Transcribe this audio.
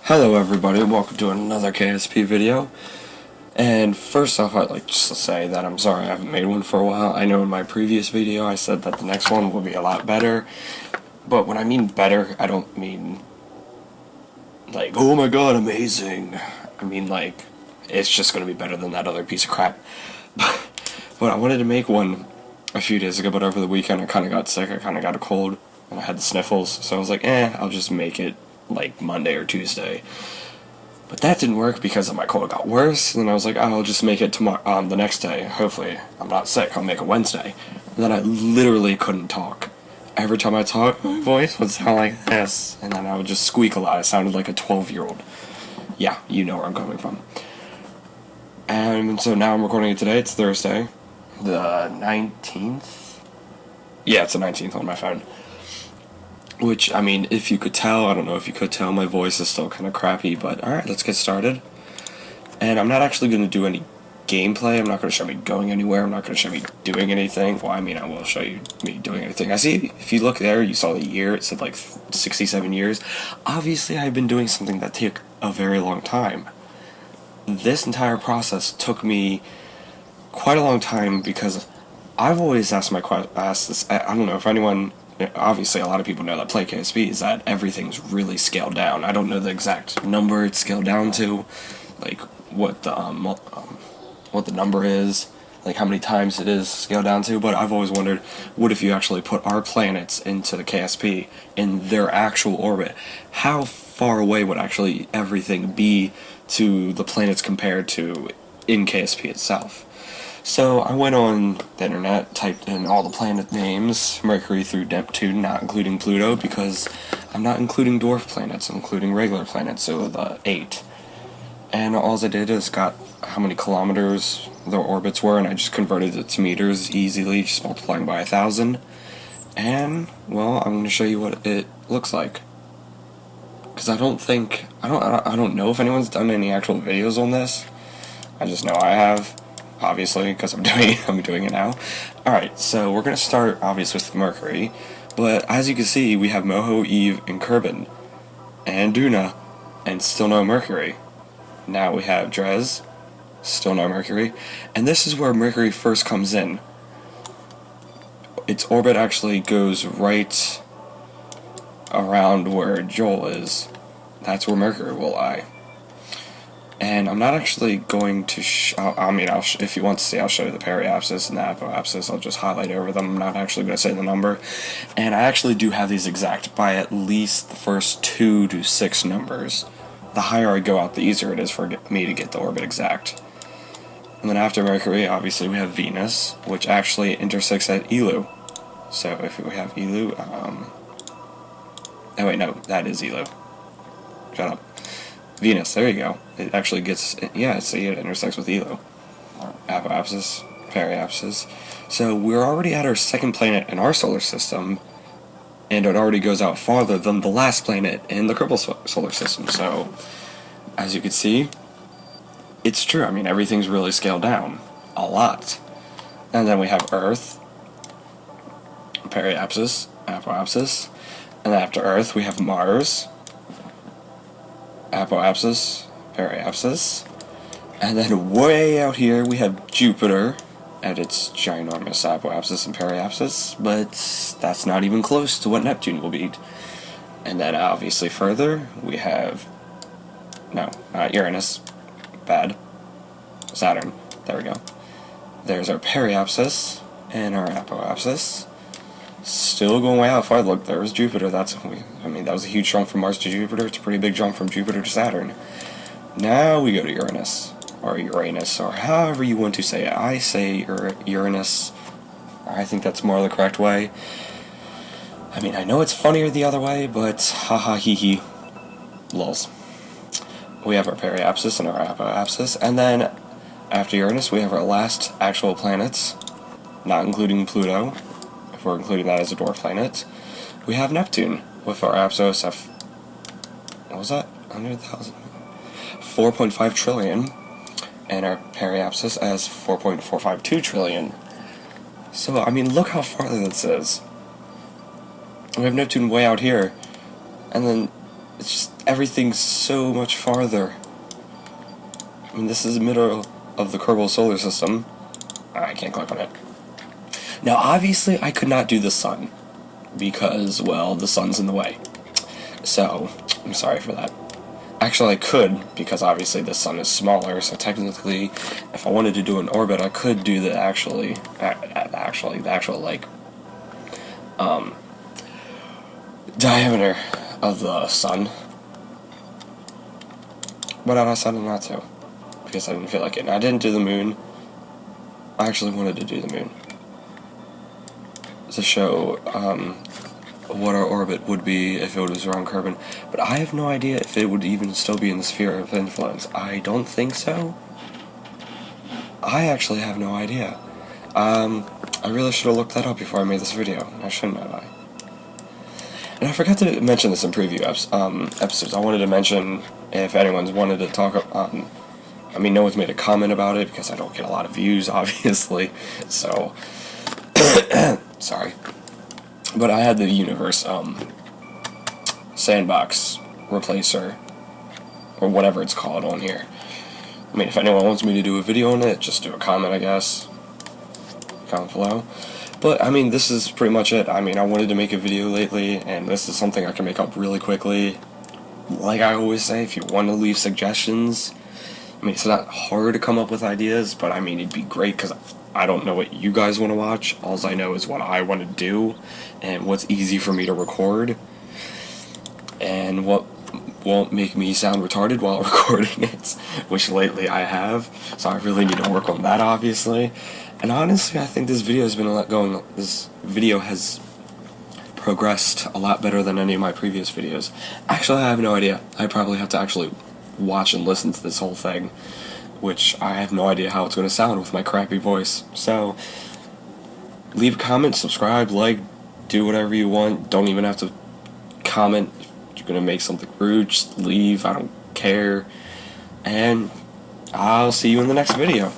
Hello everybody, welcome to another KSP video. And first off, I'd like just to say that I'm sorry I haven't made one for a while. I know in my previous video I said that the next one will be a lot better. But when I mean better, I don't mean like, oh my god, amazing. I mean like, it's just going to be better than that other piece of crap. But I wanted to make one a few days ago, but over the weekend I kind of got sick, I kind of got a cold, and I had the sniffles. So I was like, I'll just make it like Monday or Tuesday. But that didn't work because my cold got worse, and then I was like, I'll just make it tomorrow, the next day. Hopefully I'm not sick, I'll make it Wednesday. And then I literally couldn't talk. Every time I talk, my voice would sound like this, and then I would just squeak a lot. I sounded like a 12-year-old. Yeah, you know where I'm coming from. And so now I'm recording it today. It's Thursday, the 19th? Yeah, it's the 19th on my phone. Which, I mean, if you could tell, I don't know if you could tell, my voice is still kind of crappy, but alright, let's get started. And I'm not actually going to do any gameplay. I'm not going to show me going anywhere. I'm not going to show me doing anything. Well, I mean, I will show you me doing anything. I see, if you look there, you saw the year. It said like 67 years. Obviously, I've been doing something that took a very long time. This entire process took me quite a long time because I've always asked this. I don't know if anyone. Obviously, a lot of people know that play KSP is that everything's really scaled down. I don't know the exact number it's scaled down to, like what the number is, like how many times it is scaled down to. But I've always wondered, what if you actually put our planets into the KSP in their actual orbit? How far away would actually everything be to the planets compared to in KSP itself? So I went on the internet, typed in all the planet names, Mercury through Neptune, not including Pluto, because I'm not including dwarf planets, I'm including regular planets, so the 8. And all I did is got how many kilometers their orbits were, and I just converted it to meters easily, just multiplying by 1,000. And, well, I'm going to show you what it looks like. Because I don't know if anyone's done any actual videos on this. I just know I have. Obviously, because I'm doing it now. Alright, so we're going to start, obviously, with Mercury. But, as you can see, we have Moho, Eve, and Kerbin. And Duna. And still no Mercury. Now we have Dres. Still no Mercury. And this is where Mercury first comes in. Its orbit actually goes right around where Joel is. That's where Mercury will lie. And I'm not actually going to if you want to see, I'll show you the periapsis and the apoapsis. I'll just highlight over them. I'm not actually going to say the number. And I actually do have these exact by at least the first 2 to 6 numbers. The higher I go out, the easier it is for me to get the orbit exact. And then after Mercury, obviously we have Venus, which actually intersects at Elu. So if we have Elu, oh wait, no, that is Elu. Shut up. Venus, there you go. It actually gets, yeah, see, it intersects with Elu. Apoapsis, periapsis. So we're already at our second planet in our solar system, and it already goes out farther than the last planet in the Kerbal Solar System. So, as you can see, it's true. I mean, everything's really scaled down. A lot. And then we have Earth, periapsis, apoapsis. And then after Earth, we have Mars, apoapsis, periapsis, and then way out here we have Jupiter at its ginormous apoapsis and periapsis, but that's not even close to what Neptune will be. And then obviously further we have, no, not Uranus, bad, Saturn, there we go. There's our periapsis and our apoapsis. Still going way out far. Look, there's Jupiter. That was a huge jump from Mars to Jupiter. It's a pretty big jump from Jupiter to Saturn. Now we go to Uranus, or however you want to say it. I say Uranus. I think that's more the correct way. I mean, I know it's funnier the other way, but haha hee hee. Lols. We have our periapsis and our apoapsis, and then after Uranus we have our last actual planets, not including Pluto. If we're including that as a dwarf planet, we have Neptune with our apsos of, what was that? 100,000? 4.5 trillion, and our periapsis as 4.452 trillion. So, I mean, look how far this is. We have Neptune way out here, and then It's just, everything's so much farther. I mean, this is the middle of the Kerbal Solar System. I can't click on it. Now, obviously, I could not do the sun, because, well, the sun's in the way. So, I'm sorry for that. Actually, I could, because obviously the sun is smaller, so technically, if I wanted to do an orbit, I could do the actual, like, diameter of the sun. But I decided not to, because I didn't feel like it. And I didn't do the moon. I actually wanted to do the moon to show what our orbit would be if it was around Kerbin. But I have no idea if it would even still be in the sphere of influence. I don't think so. I actually have no idea. I really should have looked that up before I made this video. I shouldn't have. And I forgot to mention this in preview episodes. I wanted to mention if anyone's wanted to talk. I mean, no one's made a comment about it because I don't get a lot of views, obviously. So, sorry. But I had the universe sandbox replacer, or whatever it's called, on here. I mean, if anyone wants me to do a video on it, just do a comment, I guess. Comment below. But, I mean, this is pretty much it. I mean, I wanted to make a video lately, and this is something I can make up really quickly. Like I always say, if you want to leave suggestions, I mean, it's not hard to come up with ideas, but I mean, it'd be great, because I don't know what you guys want to watch. All I know is what I want to do, and what's easy for me to record, and what won't make me sound retarded while recording it, which lately I have, so I really need to work on that, obviously. And honestly, I think this video has progressed a lot better than any of my previous videos. Actually, I have no idea. I probably have to actually watch and listen to this whole thing, which I have no idea how it's going to sound with my crappy voice. So, leave a comment, subscribe, like, do whatever you want. Don't even have to comment. If you're going to make something rude, just leave. I don't care. And I'll see you in the next video.